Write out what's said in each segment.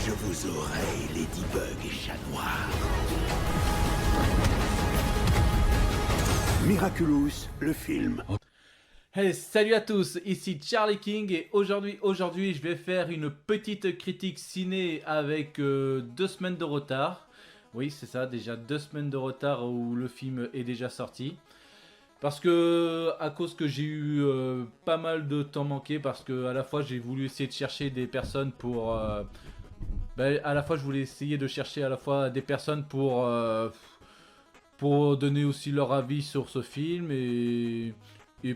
Je vous aurai, Ladybug et Chat Noir. Miraculous, le film. Hey, salut à tous, ici Charlie King et aujourd'hui je vais faire une petite critique ciné avec 2 semaines de retard. Oui, c'est ça, déjà 2 semaines de retard où le film est déjà sorti. Parce que, à cause que j'ai eu pas mal de temps manqué, parce que à la fois j'ai voulu essayer de chercher des personnes pour... à la fois je voulais essayer de chercher à la fois des personnes pour donner aussi leur avis sur ce film et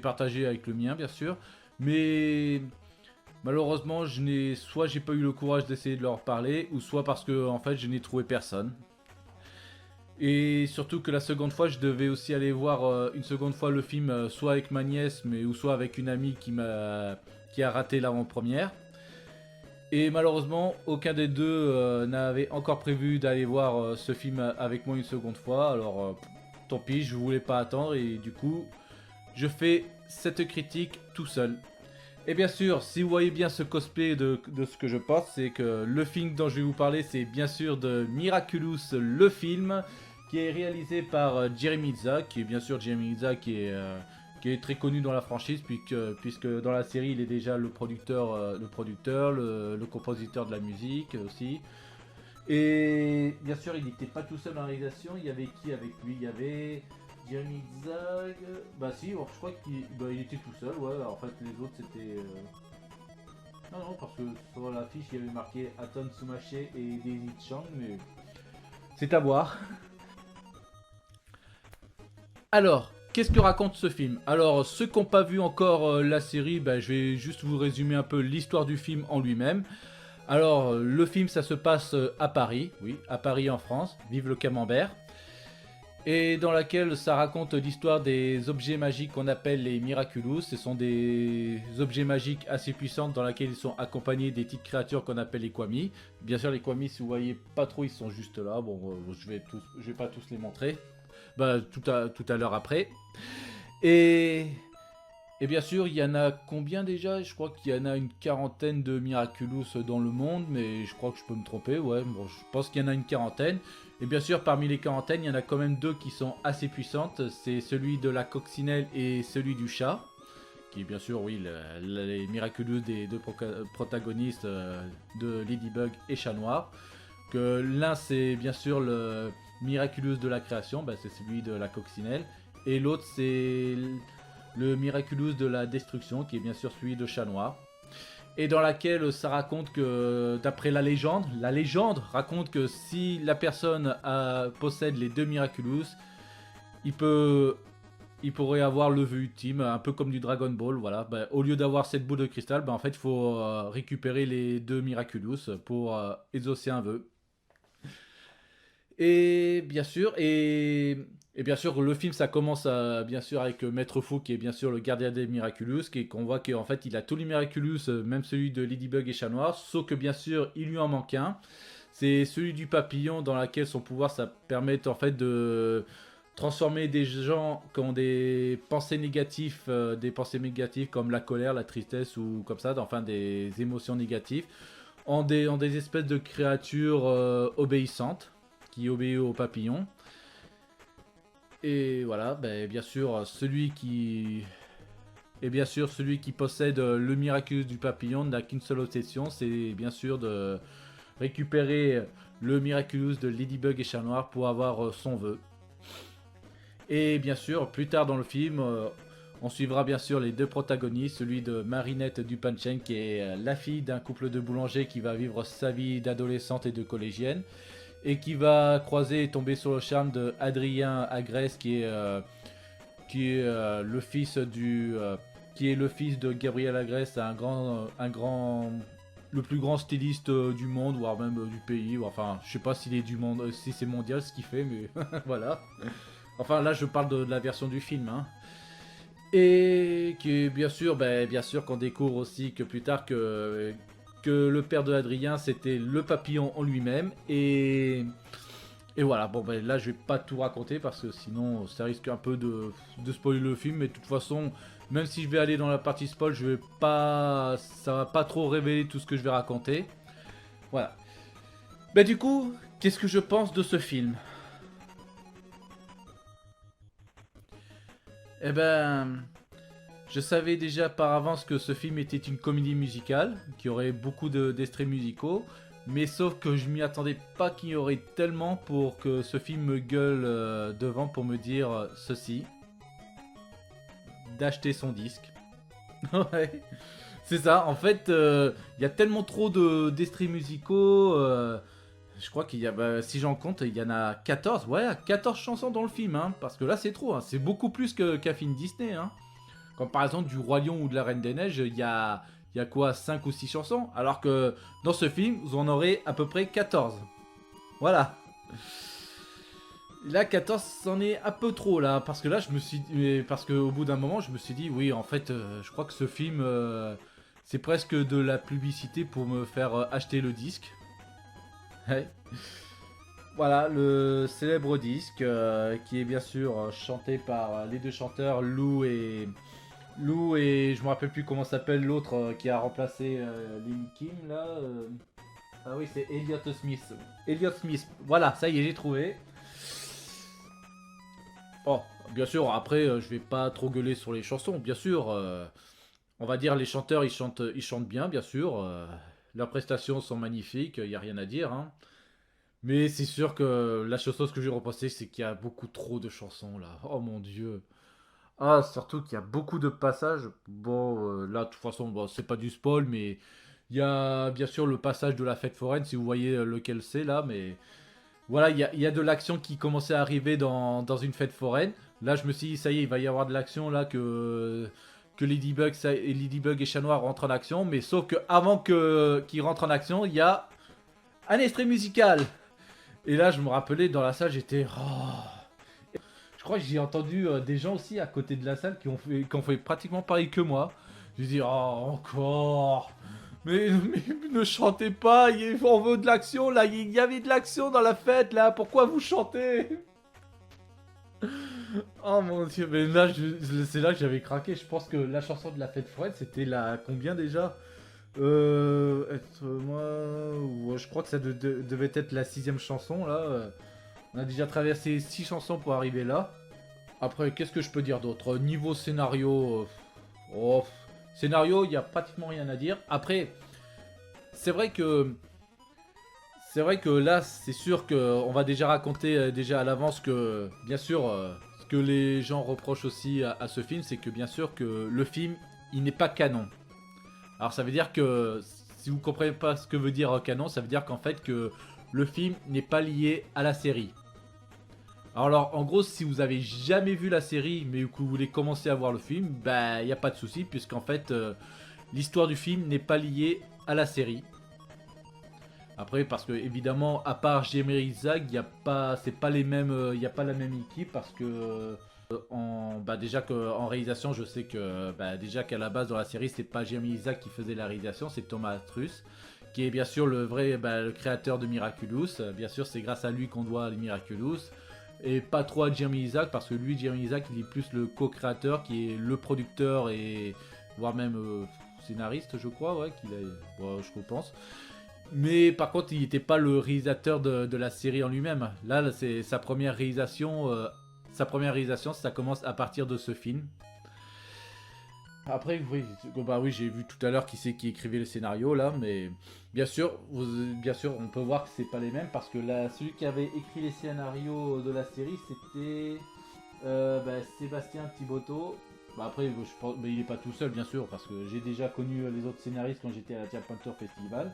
partager avec le mien bien sûr. Mais malheureusement soit j'ai pas eu le courage d'essayer de leur parler, ou soit parce que en fait je n'ai trouvé personne. Et surtout que la seconde fois, je devais aussi aller voir une seconde fois le film, soit avec ma nièce, ou soit avec une amie qui a raté l'avant-première. Et malheureusement, aucun des deux n'avait encore prévu d'aller voir ce film avec moi une seconde fois. Alors, tant pis, je voulais pas attendre et du coup, je fais cette critique tout seul. Et bien sûr, si vous voyez bien ce cosplay de ce que je porte, c'est que le film dont je vais vous parler, c'est bien sûr de Miraculous, le film, qui est réalisé par Jeremy Zah, qui est bien sûr Jeremy Zah qui est très connu dans la franchise, puisque dans la série, il est déjà le producteur, le compositeur de la musique aussi. Et bien sûr, il n'était pas tout seul en réalisation, il y avait qui avec lui? Il y avait... Jeremy Zag, bah si, je crois qu'il était tout seul, ouais, en fait les autres c'était... Non, parce que sur l'affiche il y avait marqué Aton Sumache et Daisy Chang, mais c'est à voir. Alors, qu'est-ce que raconte ce film? Alors, ceux qui n'ont pas vu encore la série, je vais juste vous résumer un peu l'histoire du film en lui-même. Alors, le film ça se passe à Paris, oui, à Paris en France, vive le camembert. Et dans laquelle ça raconte l'histoire des objets magiques qu'on appelle les Miraculous. Ce sont des objets magiques assez puissants dans lesquels ils sont accompagnés des petites créatures qu'on appelle les Kwami. Bien sûr les Kwami, si vous voyez pas trop, ils sont juste là. Bon, je vais pas tous les montrer. Tout à l'heure après. Et bien sûr, il y en a combien déjà? Je crois qu'il y en a une quarantaine de Miraculous dans le monde, mais je crois que je peux me tromper, ouais, bon, je pense qu'il y en a une quarantaine. Et bien sûr, parmi les quarantaines, il y en a quand même 2 qui sont assez puissantes, c'est celui de la coccinelle et celui du chat, qui est bien sûr, oui, les Miraculous des 2 protagonistes de Ladybug et Chat Noir. Que l'un c'est bien sûr le Miraculous de la création, c'est celui de la coccinelle, et l'autre c'est le Miraculous de la destruction, qui est bien sûr celui de Chat Noir. Et dans laquelle ça raconte que, d'après la légende raconte que si la personne possède les 2 Miraculous, il pourrait avoir le vœu ultime, un peu comme du Dragon Ball, voilà. Au lieu d'avoir cette boule de cristal, en fait il faut récupérer les 2 Miraculous pour exaucer un vœu. Et bien sûr, le film ça commence bien sûr avec Maître Fou, qui est bien sûr le gardien des Miraculous, qu'on voit qu'en fait il a tous les Miraculous, même celui de Ladybug et Chat Noir, sauf que bien sûr il lui en manque un. C'est celui du papillon, dans lequel son pouvoir ça permet en fait de transformer des gens qui ont des pensées négatives comme la colère, la tristesse ou comme ça, enfin des émotions négatives, en des espèces de créatures obéissantes, qui obéit au papillon. Et voilà, bien sûr, celui qui possède le Miraculous du papillon n'a qu'une seule obsession, c'est bien sûr de récupérer le Miraculous de Ladybug et Chat Noir pour avoir son vœu. Et bien sûr, plus tard dans le film, on suivra bien sûr les 2 protagonistes, celui de Marinette Dupachen, qui est la fille d'un couple de boulangers qui va vivre sa vie d'adolescente et de collégienne, et qui va croiser et tomber sur le charme de Adrien Agreste, qui est le fils de Gabriel Agreste, le plus grand styliste du monde, voire même du pays. Enfin, je sais pas s'il est du monde, si c'est mondial ce qu'il fait, mais voilà. Enfin, là, je parle de la version du film, hein. Et qui, bien sûr, qu'on découvre aussi que plus tard que le père de Adrien c'était le papillon en lui-même, et voilà. Là je vais pas tout raconter parce que sinon ça risque un peu de spoiler le film, mais de toute façon, même si je vais aller dans la partie spoil, ça va pas trop révéler tout ce que je vais raconter, voilà. Bah du coup, qu'est-ce que je pense de ce film? Eh ben, je savais déjà par avance que ce film était une comédie musicale, qui aurait beaucoup d'extraits musicaux, mais sauf que je m'y attendais pas qu'il y aurait tellement pour que ce film me gueule devant pour me dire ceci, d'acheter son disque. Ouais, c'est ça, en fait, il y a tellement trop d'extraits musicaux, je crois qu'il y a, bah, si j'en compte, il y en a 14, ouais, 14 chansons dans le film, hein, parce que là c'est trop, hein, c'est beaucoup plus qu'un film Disney, hein. Comme par exemple du Roi Lion ou de la Reine des Neiges, il y a quoi, 5 ou 6 chansons, alors que dans ce film, vous en aurez à peu près 14. Voilà. Là, 14, c'en est un peu trop, là, parce que là, parce qu'au bout d'un moment, je me suis dit, oui, en fait, je crois que ce film, c'est presque de la publicité pour me faire acheter le disque. Ouais. Voilà, le célèbre disque, qui est bien sûr chanté par les deux chanteurs, Lou et je me rappelle plus comment s'appelle l'autre qui a remplacé Lil Kim là. Ah oui, c'est Elliott Smith. Elliott Smith. Voilà, ça y est, j'ai trouvé. Bon, bien sûr, après je vais pas trop gueuler sur les chansons, bien sûr. On va dire les chanteurs, ils chantent bien, bien sûr. Leurs prestations sont magnifiques, il y a rien à dire, hein. Mais c'est sûr que la chose que j'ai reproché, c'est qu'il y a beaucoup trop de chansons là. Oh mon dieu. Ah, surtout qu'il y a beaucoup de passages. Bon, là, de toute façon, bon, c'est pas du spoil, mais il y a bien sûr le passage de la fête foraine, si vous voyez lequel c'est là. Mais voilà, il y a de l'action qui commençait à arriver dans une fête foraine. Là, je me suis dit, ça y est, il va y avoir de l'action là, que Ladybug et Chat Noir rentrent en action. Mais sauf que avant qu'ils rentrent en action, il y a un extrait musical. Et là, je me rappelais, dans la salle, j'étais. Oh. Je crois que j'ai entendu des gens aussi à côté de la salle qui ont fait pratiquement pareil que moi. J'ai dit, oh, encore. Mais ne chantez pas, on veut de l'action là, il y avait de l'action dans la fête là, pourquoi vous chantez? Oh mon dieu, mais là, c'est là que j'avais craqué. Je pense que la chanson de la fête foraine, c'était la combien déjà? Être moi. Ouais, je crois que ça devait être la sixième chanson là. On a déjà traversé 6 chansons pour arriver là. Après, qu'est-ce que je peux dire d'autre? Niveau scénario, oh, scénario, il n'y a pratiquement rien à dire. Après, c'est vrai que c'est vrai que là, c'est sûr qu'on va déjà raconter déjà à l'avance que, bien sûr, ce que les gens reprochent aussi à ce film, c'est que bien sûr que le film, il n'est pas canon. Alors ça veut dire que si vous comprenez pas ce que veut dire canon, ça veut dire qu'en fait que le film n'est pas lié à la série. Alors en gros, si vous avez jamais vu la série mais que vous voulez commencer à voir le film, bah il y a pas de souci puisqu'en fait l'histoire du film n'est pas liée à la série. Après parce que évidemment à part Jeremy Zag, il y a pas c'est pas les mêmes il y a pas la même équipe parce que déjà qu'en réalisation, je sais que déjà qu'à la base dans la série, c'est pas Jeremy Isaac qui faisait la réalisation, c'est Thomas Truss, qui est bien sûr le vrai le créateur de Miraculous. Bien sûr, c'est grâce à lui qu'on doit les Miraculous. Et pas trop à Jeremy Isaac, parce que lui, Jeremy Isaac, il est plus le co-créateur, qui est le producteur et voire même scénariste, je crois, ouais, je pense. Mais par contre, il n'était pas le réalisateur de la série en lui-même. Là, c'est sa première réalisation. Ça commence à partir de ce film. Après, oui, oui, j'ai vu tout à l'heure qui c'est qui écrivait le scénario là, mais bien sûr, on peut voir que c'est pas les mêmes parce que là, celui qui avait écrit les scénarios de la série, c'était Sébastien Thibodeau. Après, je pense, mais il est pas tout seul, bien sûr, parce que j'ai déjà connu les autres scénaristes quand j'étais à la Japan Panther Festival.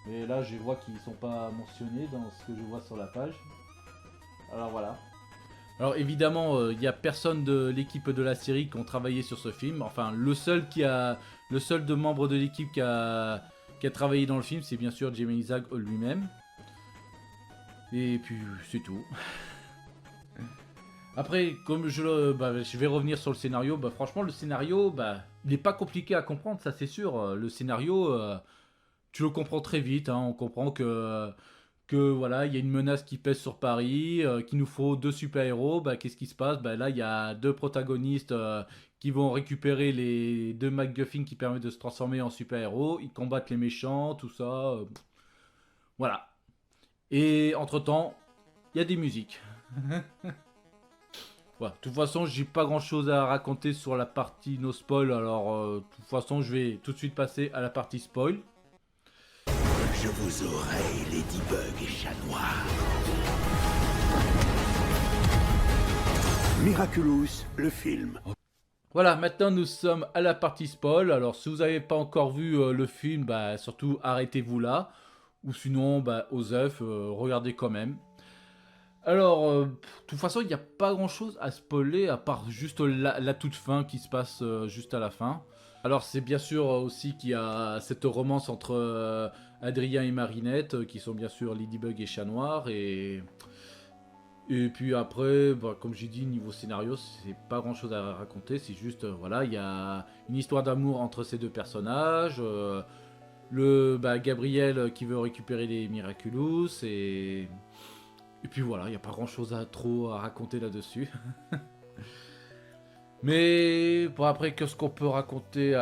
Mais là, je vois qu'ils sont pas mentionnés dans ce que je vois sur la page. Alors voilà. Alors évidemment, il n'y a personne de l'équipe de la série qui ont travaillé sur ce film. Enfin, le seul de membre de l'équipe qui a travaillé dans le film, c'est bien sûr Jamie Zag lui-même. Et puis c'est tout. Après, comme je vais revenir sur le scénario, franchement le scénario, il n'est pas compliqué à comprendre, ça c'est sûr. Le scénario, tu le comprends très vite, hein. On comprend que voilà, il y a une menace qui pèse sur Paris, qu'il nous faut deux super-héros. Qu'est-ce qui se passe? Là, il y a deux protagonistes qui vont récupérer les deux MacGuffin qui permettent de se transformer en super-héros. Ils combattent les méchants, tout ça. Voilà. Et entre-temps, il y a des musiques. Voilà. De toute façon, j'ai pas grand-chose à raconter sur la partie no spoil, alors de toute façon, je vais tout de suite passer à la partie spoil. Je vous aurai, Ladybug et Chat Noir. Miraculous, le film. Voilà, maintenant nous sommes à la partie spoil. Alors si vous n'avez pas encore vu le film, bah surtout arrêtez-vous là. Ou sinon, bah Osef, regardez quand même. Alors, de toute façon, il n'y a pas grand-chose à spoiler à part juste la toute fin qui se passe juste à la fin. Alors c'est bien sûr aussi qu'il y a cette romance entre Adrien et Marinette, qui sont bien sûr Ladybug et Chat Noir. Et puis après, bah, comme j'ai dit, niveau scénario, c'est pas grand chose à raconter. C'est juste, voilà, il y a une histoire d'amour entre ces deux personnages. Gabriel qui veut récupérer les Miraculous. Et puis voilà, il n'y a pas grand chose trop à raconter là-dessus. Mais bon, après, qu'est-ce qu'on peut raconter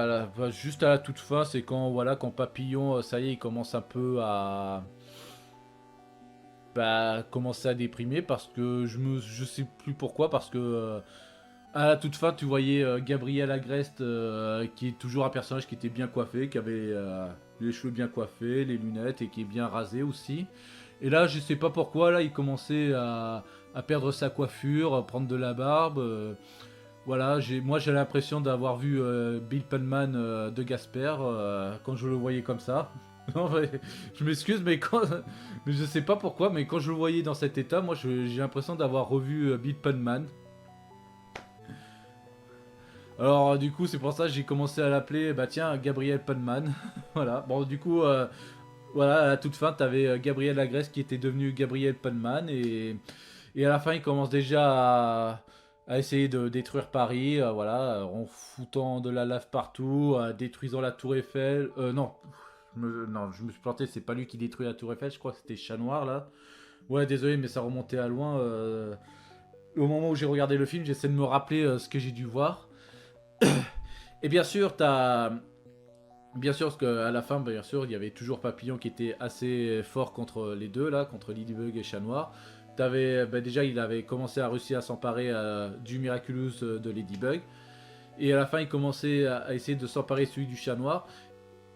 juste à la toute fin, c'est quand, voilà, quand Papillon, ça y est, il commence un peu à commencer à déprimer parce que je sais plus pourquoi, parce que à la toute fin tu voyais Gabriel Agreste qui est toujours un personnage qui était bien coiffé, qui avait les cheveux bien coiffés, les lunettes et qui est bien rasé aussi. Et là je sais pas pourquoi, là il commençait à perdre sa coiffure, prendre de la barbe. Voilà, moi j'ai l'impression d'avoir vu Bill Pullman de Gasper quand je le voyais comme ça. Non, mais, je m'excuse, mais je sais pas pourquoi, mais quand je le voyais dans cet état, moi j'ai l'impression d'avoir revu Bill Pullman. Alors du coup c'est pour ça que j'ai commencé à l'appeler, bah tiens, Gabriel Pullman. Voilà, bon du coup, voilà, à la toute fin t'avais Gabriel Agreste qui était devenu Gabriel Pullman et à la fin il commence déjà à essayer de détruire Paris, voilà, en foutant de la lave partout, détruisant la tour Eiffel, non. Non, je me suis planté, c'est pas lui qui détruit la tour Eiffel, je crois que c'était Chat Noir là. Ouais, désolé, mais ça remontait à loin. Au moment où j'ai regardé le film, j'essaie de me rappeler ce que j'ai dû voir. Et bien sûr, t'as. Bien sûr, parce qu'à la fin, bien sûr, il y avait toujours Papillon qui était assez fort contre les deux là, contre Ladybug et Chat Noir. Déjà, il avait commencé à réussir à s'emparer du Miraculous de Ladybug. Et à la fin, il commençait à essayer de s'emparer celui du Chat Noir.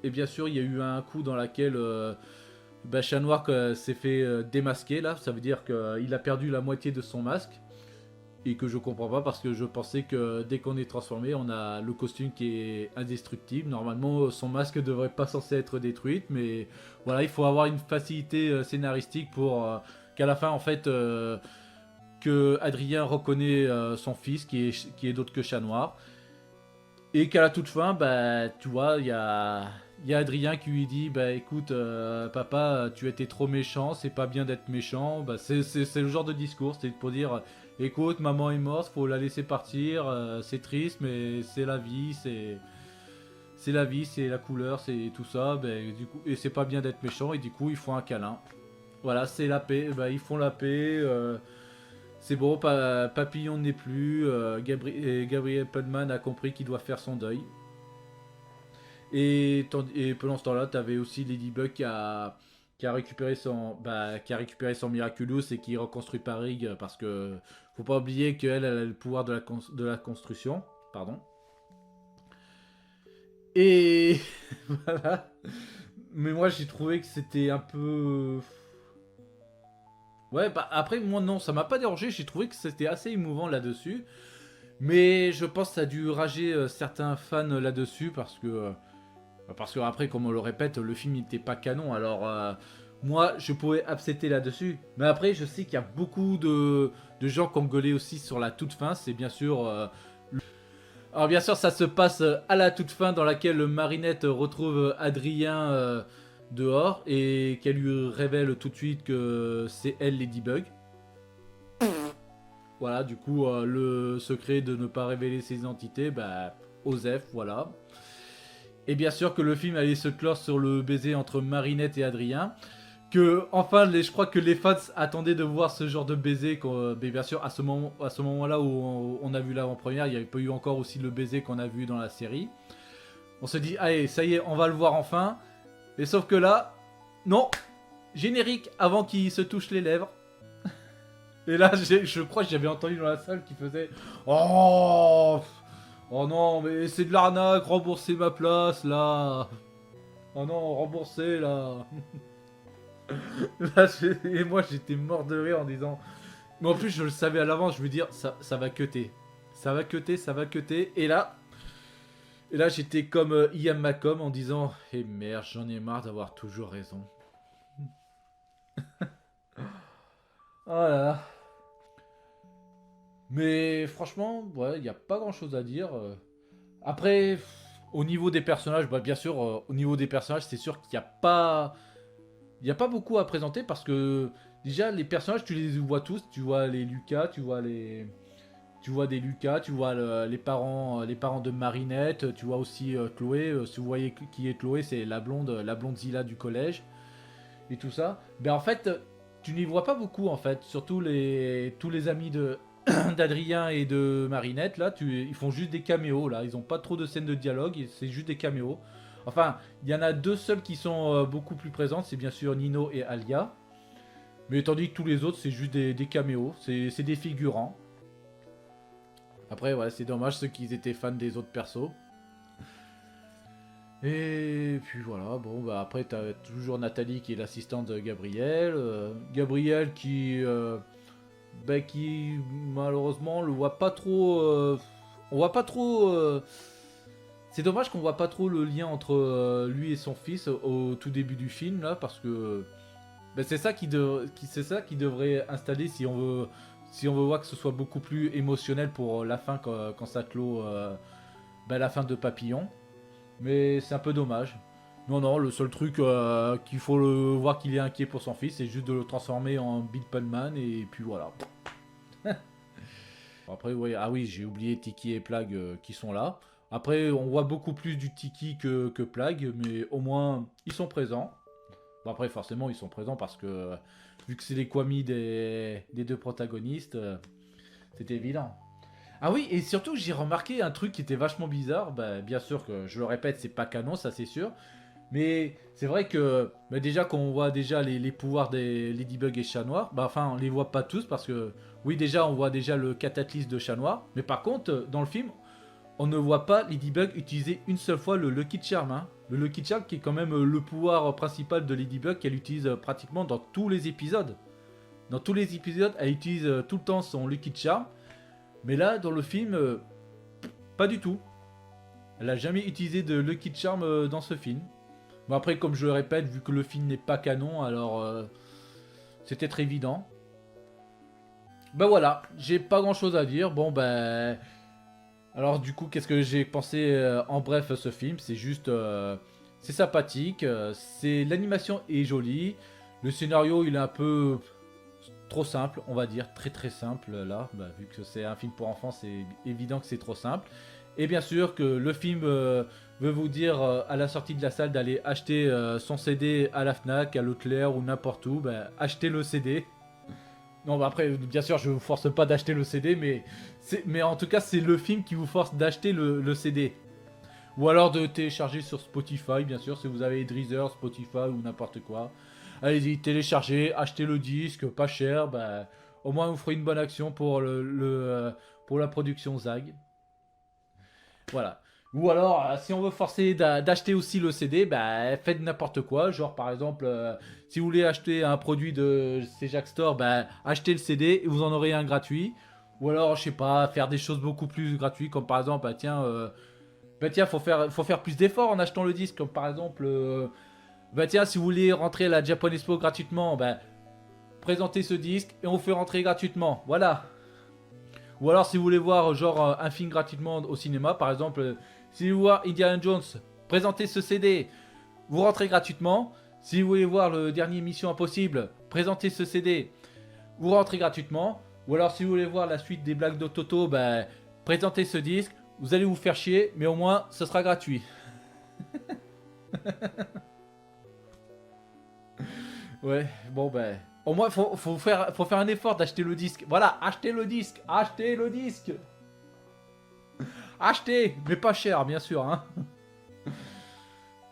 Et bien sûr, il y a eu un coup dans lequel Chat Noir s'est fait démasquer là. Ça veut dire qu'il a perdu la moitié de son masque. Et que je comprends pas parce que je pensais que dès qu'on est transformé, on a le costume qui est indestructible. Normalement, son masque devrait pas censé être détruit. Mais voilà, il faut avoir une facilité scénaristique pour qu'à la fin, en fait, que Adrien reconnaît son fils qui est d'autre que Chat Noir. Et qu'à la toute fin, bah, tu vois, il y a Adrien qui lui dit, bah écoute, papa, tu étais trop méchant, c'est pas bien d'être méchant. Bah, c'est le genre de discours, c'est pour dire, écoute, maman est morte, faut la laisser partir, c'est triste, mais c'est la vie, c'est la vie, c'est la couleur, c'est tout ça. Bah, du coup, et c'est pas bien d'être méchant, et du coup, ils font un câlin. Voilà, c'est la paix, bah, ils font la paix. C'est bon, Papillon n'est plus, Gabriel Pullman a compris qu'il doit faire son deuil. Et pendant ce temps-là, t'avais aussi Ladybug qui a récupéré son Miraculous et qui reconstruit Paris parce que faut pas oublier qu'elle a le pouvoir de la construction. Pardon. Et voilà. Mais moi j'ai trouvé que c'était un peu... Ouais, bah après moi non, ça m'a pas dérangé, j'ai trouvé que c'était assez émouvant là-dessus. Mais je pense que ça a dû rager certains fans là-dessus parce que après, comme on le répète, le film n'était pas canon. Alors moi, je pouvais accepter là-dessus. Mais après, je sais qu'il y a beaucoup de gens qui ont gueulé aussi sur la toute fin. C'est bien sûr... Alors bien sûr, ça se passe à la toute fin dans laquelle Marinette retrouve Adrien dehors et qu'elle lui révèle tout de suite que c'est elle Ladybug. Voilà, du coup, le secret de ne pas révéler ses identités, bah, Osef, voilà. Et bien sûr que le film allait se clore sur le baiser entre Marinette et Adrien. Que, enfin, je crois que les fans attendaient de voir ce genre de baiser. Mais bien sûr, à ce moment-là où on a vu l'avant-première, il n'y avait pas eu encore aussi le baiser qu'on a vu dans la série. On se dit, allez, ça y est, on va le voir enfin. Et sauf que là, non, générique avant qu'il se touche les lèvres. Et là, je crois que j'avais entendu dans la salle qui faisait Oh, oh non, mais c'est de l'arnaque, remboursez ma place là. Oh non, remboursez là. Là, et moi j'étais mort de rire en disant. Mais en plus, je le savais à l'avance, je veux dire, ça va cutter. Ça va cutter, ça va cutter. Et là j'étais comme Ian Malcolm en disant Eh merde, j'en ai marre d'avoir toujours raison. Oh là là. Mais franchement, ouais, il n'y a pas grand chose à dire. Après, au niveau des personnages, bah, bien sûr, au niveau des personnages, c'est sûr qu'il n'y a pas. Il n'y a pas beaucoup à présenter parce que déjà les personnages tu les vois tous, tu vois les Lucas, tu vois des Lucas, tu vois les parents de Marinette, tu vois aussi Chloé. Si vous voyez qui est Chloé, c'est la blonde Zilla du collège et tout ça. Ben en fait, tu n'y vois pas beaucoup en fait, surtout tous les amis de d'Adrien et de Marinette là, ils font juste des caméos là, ils ont pas trop de scènes de dialogue, c'est juste des caméos. Enfin, il y en a deux seuls qui sont beaucoup plus présentes, c'est bien sûr Nino et Alia. Mais tandis que tous les autres, c'est juste des caméos, c'est des figurants. Après, ouais, c'est dommage ceux qui étaient fans des autres persos. Et puis voilà, bon, bah après, t'as toujours Nathalie qui est l'assistante de Gabriel. Gabriel qui, malheureusement, le voit pas trop. On voit pas trop. C'est dommage qu'on voit pas trop le lien entre lui et son fils au tout début du film là, parce que c'est ça c'est ça qui devrait installer si on veut voir que ce soit beaucoup plus émotionnel pour la fin quand ça clôt la fin de Papillon. Mais c'est un peu dommage. Non, non, le seul truc qu'il faut le voir qu'il est inquiet pour son fils, c'est juste de le transformer en Bill Pullman et puis voilà. Après, ouais, ah oui, j'ai oublié Tiki et Plague qui sont là. Après, on voit beaucoup plus du Tiki que Plague, mais au moins, ils sont présents. Bon, après, forcément, ils sont présents parce que, vu que c'est les Kwami des deux protagonistes, c'est évident. Ah oui, et surtout, j'ai remarqué un truc qui était vachement bizarre. Bah, bien sûr que, je le répète, c'est pas canon, ça c'est sûr. Mais c'est vrai que, déjà, quand on voit déjà les pouvoirs des Ladybug et Chat Noir, enfin, on les voit pas tous parce que, oui, déjà, on voit déjà le cataclysme de Chat Noir. Mais par contre, dans le film, on ne voit pas Ladybug utiliser une seule fois le Lucky Charm. Hein. Le Lucky Charm qui est quand même le pouvoir principal de Ladybug qu'elle utilise pratiquement dans tous les épisodes. Dans tous les épisodes, elle utilise tout le temps son Lucky Charm. Mais là, dans le film, pas du tout. Elle a jamais utilisé de Lucky Charm dans ce film. Bon après, comme je le répète, vu que le film n'est pas canon, alors c'était très évident. Ben voilà, j'ai pas grand chose à dire. Bon ben... Alors du coup, qu'est-ce que j'ai pensé en bref ce film? C'est juste... c'est sympathique, l'animation est jolie. Le scénario, il est un peu trop simple, on va dire. Très très simple là. Bah, vu que c'est un film pour enfants, c'est évident que c'est trop simple. Et bien sûr que le film veut vous dire à la sortie de la salle d'aller acheter son CD à la Fnac, à Leclerc ou n'importe où. Bah, achetez le CD. Non, bah après, bien sûr, je vous force pas d'acheter le CD, mais en tout cas, c'est le film qui vous force d'acheter le CD. Ou alors de télécharger sur Spotify, bien sûr, si vous avez Deezer, Spotify ou n'importe quoi. Allez-y, téléchargez, achetez le disque, pas cher, bah, au moins vous ferez une bonne action pour pour la production ZAG. Voilà. Ou alors, si on veut forcer d'acheter aussi le CD, bah, faites n'importe quoi. Genre, par exemple, si vous voulez acheter un produit de chez Jack Store, bah, achetez le CD et vous en aurez un gratuit. Ou alors, je sais pas, faire des choses beaucoup plus gratuites, comme par exemple, faut faire plus d'efforts en achetant le disque. Comme par exemple, si vous voulez rentrer à la Japan Expo gratuitement, présentez ce disque et on vous fait rentrer gratuitement. Voilà. Ou alors si vous voulez voir genre un film gratuitement au cinéma, par exemple, si vous voulez voir Indiana Jones, présentez ce CD, vous rentrez gratuitement. Si vous voulez voir le dernier Mission Impossible, présentez ce CD, vous rentrez gratuitement. Ou alors si vous voulez voir la suite des blagues de Toto, présentez ce disque, vous allez vous faire chier, mais au moins ce sera gratuit. Ouais, bon au moins faut faire un effort d'acheter le disque. Voilà, achetez le disque, achetez le disque. Achetez, mais pas cher bien sûr hein.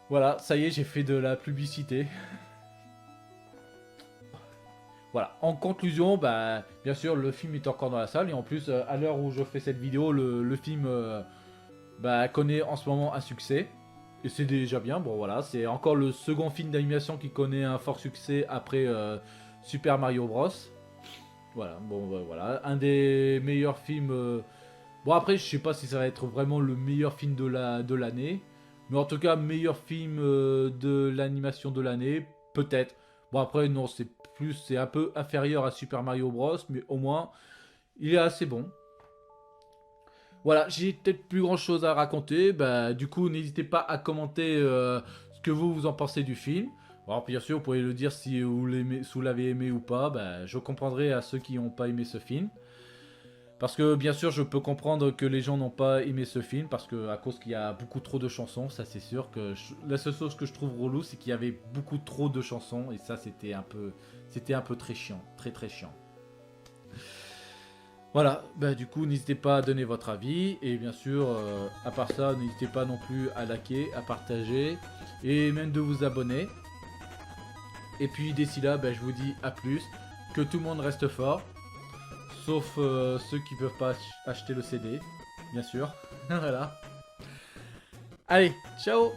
Voilà, ça y est, j'ai fait de la publicité. Voilà, en conclusion, bah, bien sûr, le film est encore dans la salle. Et en plus, à l'heure où je fais cette vidéo, le film bah, connaît en ce moment un succès. Et c'est déjà bien. Bon, voilà, c'est encore le second film d'animation qui connaît un fort succès après Super Mario Bros. Voilà, bon, bah, voilà. Un des meilleurs films. Bon, après, je sais pas si ça va être vraiment le meilleur film de l'année. Mais en tout cas, meilleur film de l'animation de l'année, peut-être. Bon, après, non, c'est un peu inférieur à Super Mario Bros. Mais au moins, il est assez bon. Voilà, j'ai peut-être plus grand chose à raconter. Bah, du coup, n'hésitez pas à commenter ce que vous en pensez du film. Alors, bien sûr, vous pouvez le dire si vous l'avez aimé ou pas. Bah, je comprendrai à ceux qui n'ont pas aimé ce film. Parce que bien sûr, je peux comprendre que les gens n'ont pas aimé ce film parce que à cause qu'il y a beaucoup trop de chansons, ça c'est sûr que la seule chose que je trouve relou, c'est qu'il y avait beaucoup trop de chansons et ça c'était un peu très chiant, très très chiant. Voilà, bah du coup n'hésitez pas à donner votre avis et bien sûr à part ça n'hésitez pas non plus à liker, à partager et même de vous abonner. Et puis d'ici là, bah, je vous dis à plus, que tout le monde reste fort. Sauf ceux qui peuvent pas acheter le CD, bien sûr. Voilà. Allez, ciao.